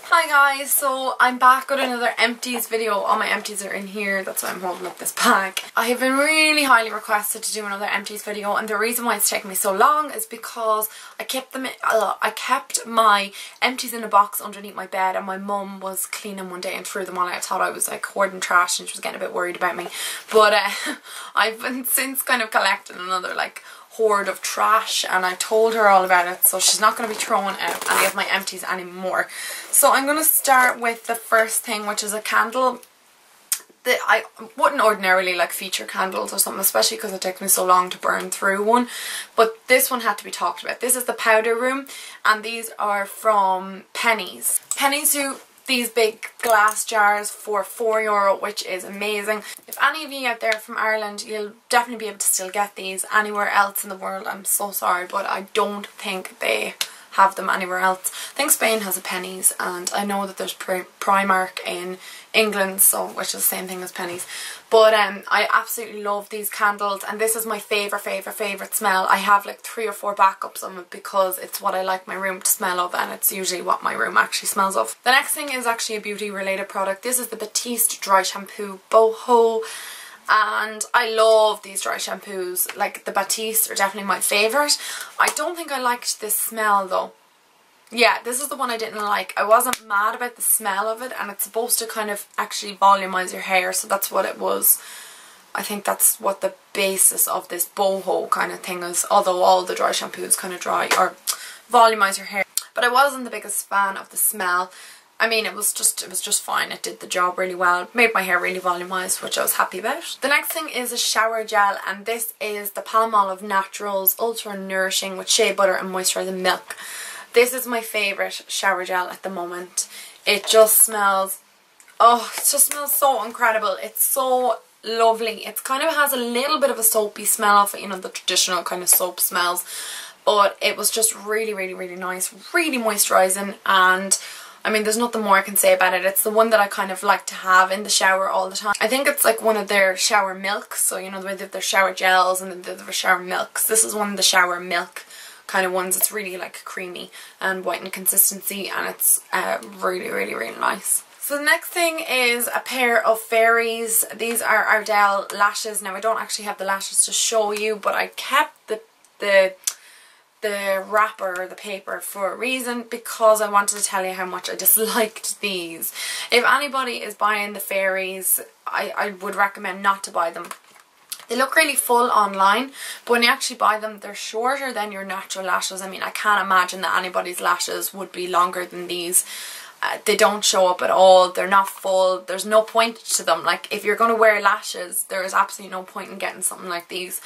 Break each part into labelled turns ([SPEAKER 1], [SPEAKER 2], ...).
[SPEAKER 1] Hi guys, so I'm back with another Empties video. All my empties are in here, that's why I'm holding up this bag. I have been really highly requested to do another Empties video, and the reason why it's taken me so long is because I kept my empties in a box underneath my bed, and my mum was cleaning one day and threw them all out. I thought I was like hoarding trash and she was getting a bit worried about me, but I've been since kind of collecting another like hoard of trash, and I told her all about it, so she's not going to be throwing out any of my empties anymore. So I'm going to start with the first thing, which is a candle that I wouldn't ordinarily like feature candles or something, especially because it takes me so long to burn through one, but this one had to be talked about. This is the Powder Room, and these are from Pennies. Pennies do these big glass jars for €4, which is amazing. If any of you out there from Ireland, you'll definitely be able to still get these. Anywhere else in the world, I'm so sorry, but I don't think they have them anywhere else. I think Spain has a Pennies, and I know that there's Primark in England, so which is the same thing as Pennies. But I absolutely love these candles, and this is my favourite smell. I have like 3 or 4 backups of it because it's what I like my room to smell of, and it's usually what my room actually smells of. The next thing is actually a beauty related product. This is the Batiste Dry Shampoo Boho, and I love these dry shampoos. Like the Batiste are definitely my favourite. I don't think I liked this smell though. Yeah, this is the one I didn't like. I wasn't mad about the smell of it, and it's supposed to kind of actually volumize your hair, so that's what it was. I think that's what the basis of this boho kind of thing is, although all the dry shampoos kind of dry or volumize your hair. But I wasn't the biggest fan of the smell. I mean, it was just fine. It did the job really well. It made my hair really volumized, which I was happy about. The next thing is a shower gel, and this is the Palmolive Naturals Ultra Nourishing with Shea Butter and Moisturizing Milk. This is my favourite shower gel at the moment. It just smells, oh, it just smells so incredible. It's so lovely. It kind of has a little bit of a soapy smell of it, you know, the traditional kind of soap smells. But it was just really nice, really moisturising, and I mean, there's nothing more I can say about it. It's the one that I kind of like to have in the shower all the time. I think it's like one of their shower milks, so you know the way they have their shower gels and then they have their shower milks. This is one of the shower milk kind of ones. It's really like creamy and white in consistency, and it's really nice. So the next thing is a pair of fairies. These are Ardell lashes. Now I don't actually have the lashes to show you, but I kept the wrapper or the paper for a reason, because I wanted to tell you how much I disliked these. If anybody is buying the fairies, I would recommend not to buy them. They look really full online, but when you actually buy them, they're shorter than your natural lashes. I mean, I can't imagine that anybody's lashes would be longer than these. They don't show up at all. They're not full. There's no point to them. Like, if you're going to wear lashes, there is absolutely no point in getting something like these.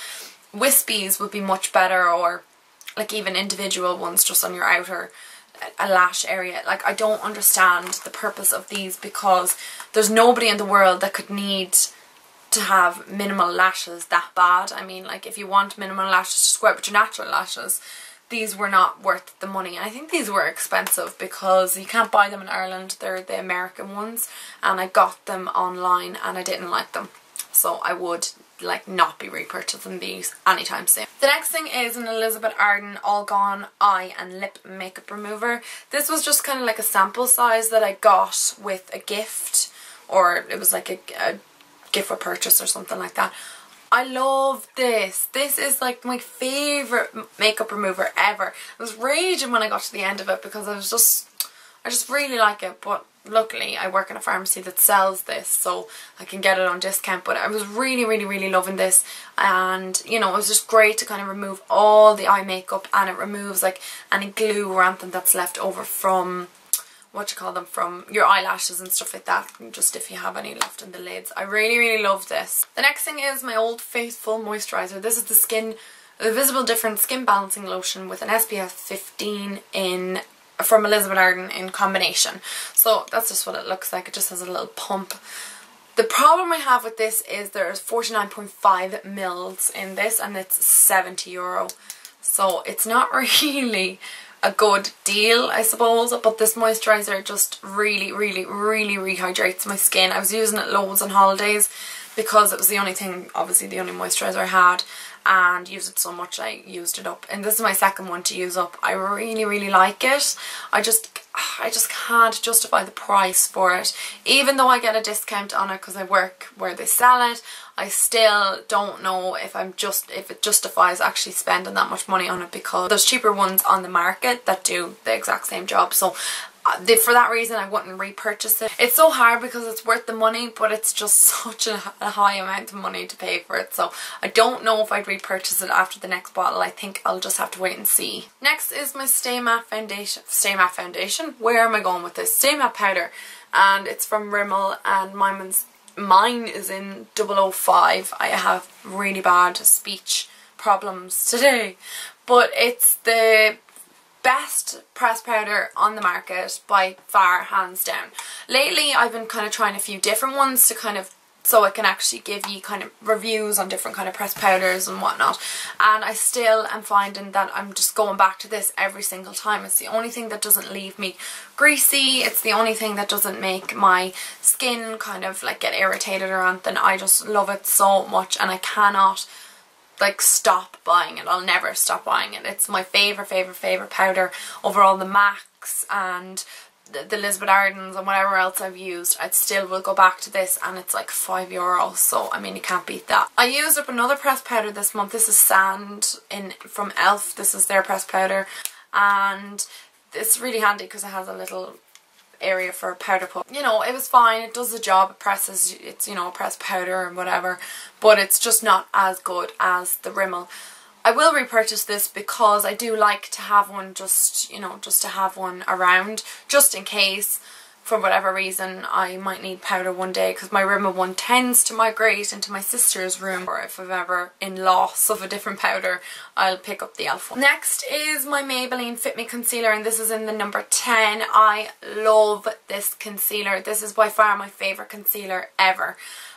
[SPEAKER 1] Wispies would be much better, or like even individual ones just on your outer lash area. Like, I don't understand the purpose of these, because there's nobody in the world that could need to have minimal lashes that bad. I mean, like, if you want minimal lashes, just go out with your natural lashes. These were not worth the money. I think these were expensive because you can't buy them in Ireland. They're the American ones, and I got them online and I didn't like them, so I would like not be repurchasing these anytime soon. The next thing is an Elizabeth Arden All Gone Eye and Lip Makeup Remover. This was just kind of like a sample size that I got with a gift, or it was like a gift with purchase or something like that. I love this. This is like my favourite makeup remover ever. I was raging when I got to the end of it because I just really like it, but luckily I work in a pharmacy that sells this, so I can get it on discount. But I was really loving this, and you know, it was just great to kind of remove all the eye makeup, and it removes like any glue or anything that's left over from from your eyelashes and stuff like that, just if you have any left in the lids. I really love this. The next thing is my Old Faithful moisturiser. This is the Visible Difference Skin Balancing Lotion with an SPF 15 from Elizabeth Arden in combination. So that's just what it looks like. It just has a little pump. The problem I have with this is there's 49.5 mils in this, and it's €70. So it's not really a good deal, I suppose, but this moisturiser just really rehydrates my skin. I was using it loads on holidays because it was the only thing, obviously the only moisturiser I had, and use it so much I used it up, and this is my second one to use up. I really like it. I just can't justify the price for it. Even though I get a discount on it because I work where they sell it, I still don't know if it justifies actually spending that much money on it, because there's cheaper ones on the market that do the exact same job. So for that reason I wouldn't repurchase it. It's so hard because it's worth the money, but it's just such a high amount of money to pay for it. So I don't know if I'd repurchase it after the next bottle. I think I'll just have to wait and see. Next is my Stay Matte foundation. Where am I going with this? Stay Matte powder, and it's from Rimmel, and mine is in 005. I have really bad speech problems today, but it's the best pressed powder on the market by far, hands down. Lately I've been kind of trying a few different ones to kind of, so I can actually give you kind of reviews on different kind of pressed powders and whatnot, and I still am finding that I'm just going back to this every single time. It's the only thing that doesn't leave me greasy, it's the only thing that doesn't make my skin kind of like get irritated or anything. I just love it so much, and I cannot like stop buying it. I'll never stop buying it. It's my favourite powder over all the MACs and the Elizabeth Ardens and whatever else I've used. I still will go back to this, and it's like €5, so I mean you can't beat that. I used up another pressed powder this month. This is Sand from Elf. This is their pressed powder, and it's really handy because it has a little area for powder puff. You know, it was fine, it does the job, it presses, it's, you know, pressed powder and whatever, but it's just not as good as the Rimmel. I will repurchase this because I do like to have one, just, you know, just to have one around, just in case for whatever reason I might need powder one day, because my Rimmel one tends to migrate into my sister's room, or if I'm ever in loss of a different powder I'll pick up the Elf one. Next is my Maybelline Fit Me concealer, and this is in the number 10. I love this concealer. This is by far my favourite concealer ever.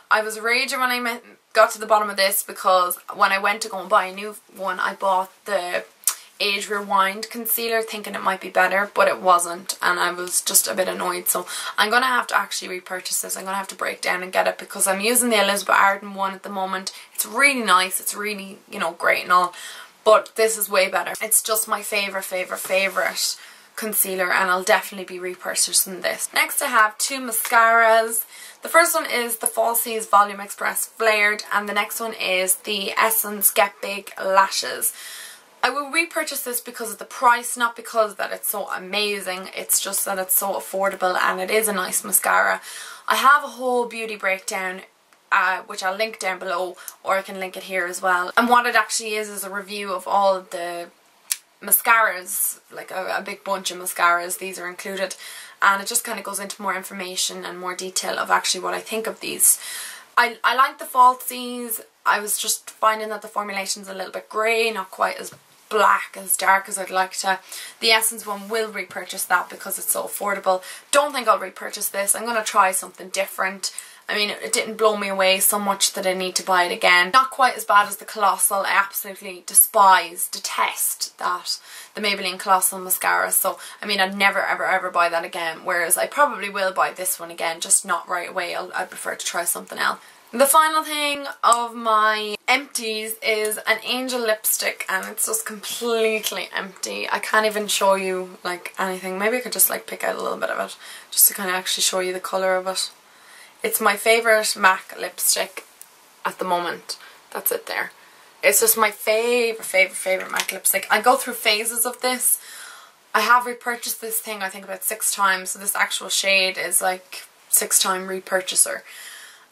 [SPEAKER 1] I was raging when I got to the bottom of this, because when I went to go and buy a new one I bought the Age Rewind concealer thinking it might be better, but it wasn't, and I was just a bit annoyed. So I'm going to have to actually repurchase this. I'm going to have to break down and get it, because I'm using the Elizabeth Arden one at the moment. It's really nice, it's really, you know, great and all, but this is way better. It's just my favourite concealer, and I'll definitely be repurchasing this. Next I have two mascaras. The first one is the Falsies Volume Express Flared, and the next one is the Essence Get Big Lashes. I will repurchase this because of the price, not because that it's so amazing. It's just that it's so affordable, and it is a nice mascara. I have a whole beauty breakdown which I'll link down below, or I can link it here as well. And what it actually is a review of all of the mascaras, like a big bunch of mascaras. These are included, and it just kind of goes into more information and more detail of actually what I think of these. I like the Falsies. I was just finding that the formulation's a little bit grey, not quite as black, as dark as I'd like to. The Essence one will repurchase that because it's so affordable. Don't think I'll repurchase this. I'm going to try something different. I mean, it didn't blow me away so much that I need to buy it again. Not quite as bad as the Colossal. I absolutely detest that, the Maybelline Colossal mascara. So, I mean, I'd never ever buy that again. Whereas I probably will buy this one again, just not right away. I'd prefer to try something else. The final thing of my Empties is an Angel lipstick, and it's just completely empty. I can't even show you like anything. Maybe I could just like pick out a little bit of it just to kind of actually show you the colour of it. It's my favourite MAC lipstick at the moment. That's it there. It's just my favourite MAC lipstick. I go through phases of this. I have repurchased this thing I think about 6 times, so this actual shade is like 6-time repurchaser.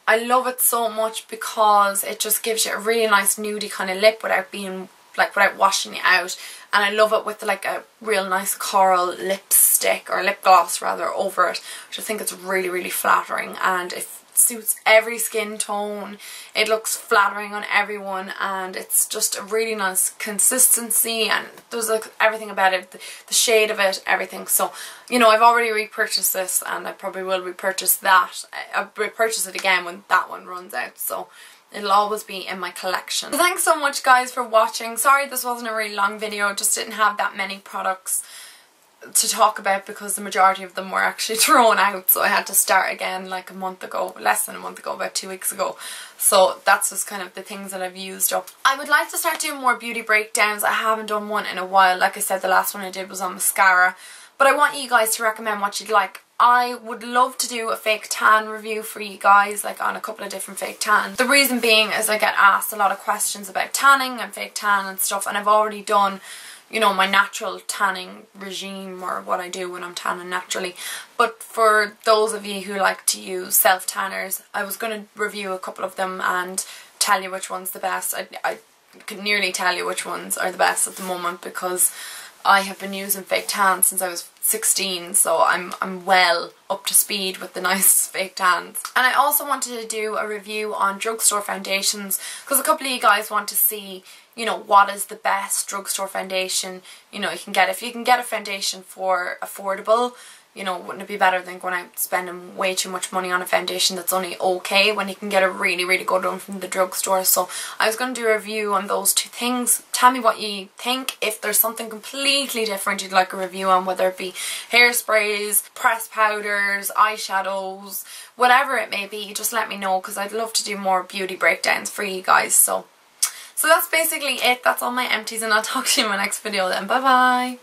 [SPEAKER 1] I love it so much because it just gives you a really nice nudie kind of lip without being like, without washing it out. And I love it with like a real nice coral lipstick, or lip gloss rather, over it, which I think it's really flattering, and it suits every skin tone. It looks flattering on everyone, and it's just a really nice consistency, and there's like everything about it, the shade of it, everything. So, you know, I've already repurchased this, and I probably will repurchase that. I'll repurchase it again when that one runs out, so it'll always be in my collection. So thanks so much guys for watching. Sorry this wasn't a really long video, just didn't have that many products to talk about because the majority of them were actually thrown out, so I had to start again like a month ago, less than a month ago, about 2 weeks ago. So that's just kind of the things that I've used up. I would like to start doing more beauty breakdowns. I haven't done one in a while. Like I said, the last one I did was on mascara, but I want you guys to recommend what you'd like. I would love to do a fake tan review for you guys, like on a couple of different fake tans. The reason being is I get asked a lot of questions about tanning and fake tan and stuff, and I've already done, you know, my natural tanning regime, or what I do when I'm tanning naturally. But for those of you who like to use self tanners, I was going to review a couple of them and tell you which one's the best. I could nearly tell you which ones are the best at the moment, because I have been using fake tan since I was 16, so I'm well up to speed with the nice fake tans. And I also wanted to do a review on drugstore foundations, because a couple of you guys want to see, you know, what is the best drugstore foundation, you know, you can get. If you can get a foundation for affordable, you know, wouldn't it be better than going out spending way too much money on a foundation that's only okay, when you can get a really, really good one from the drugstore? So I was going to do a review on those two things. Tell me what you think. If there's something completely different you'd like a review on, whether it be hairsprays, pressed powders, eyeshadows, whatever it may be, just let me know, because I'd love to do more beauty breakdowns for you guys. So that's basically it. That's all my empties, and I'll talk to you in my next video then. Bye bye.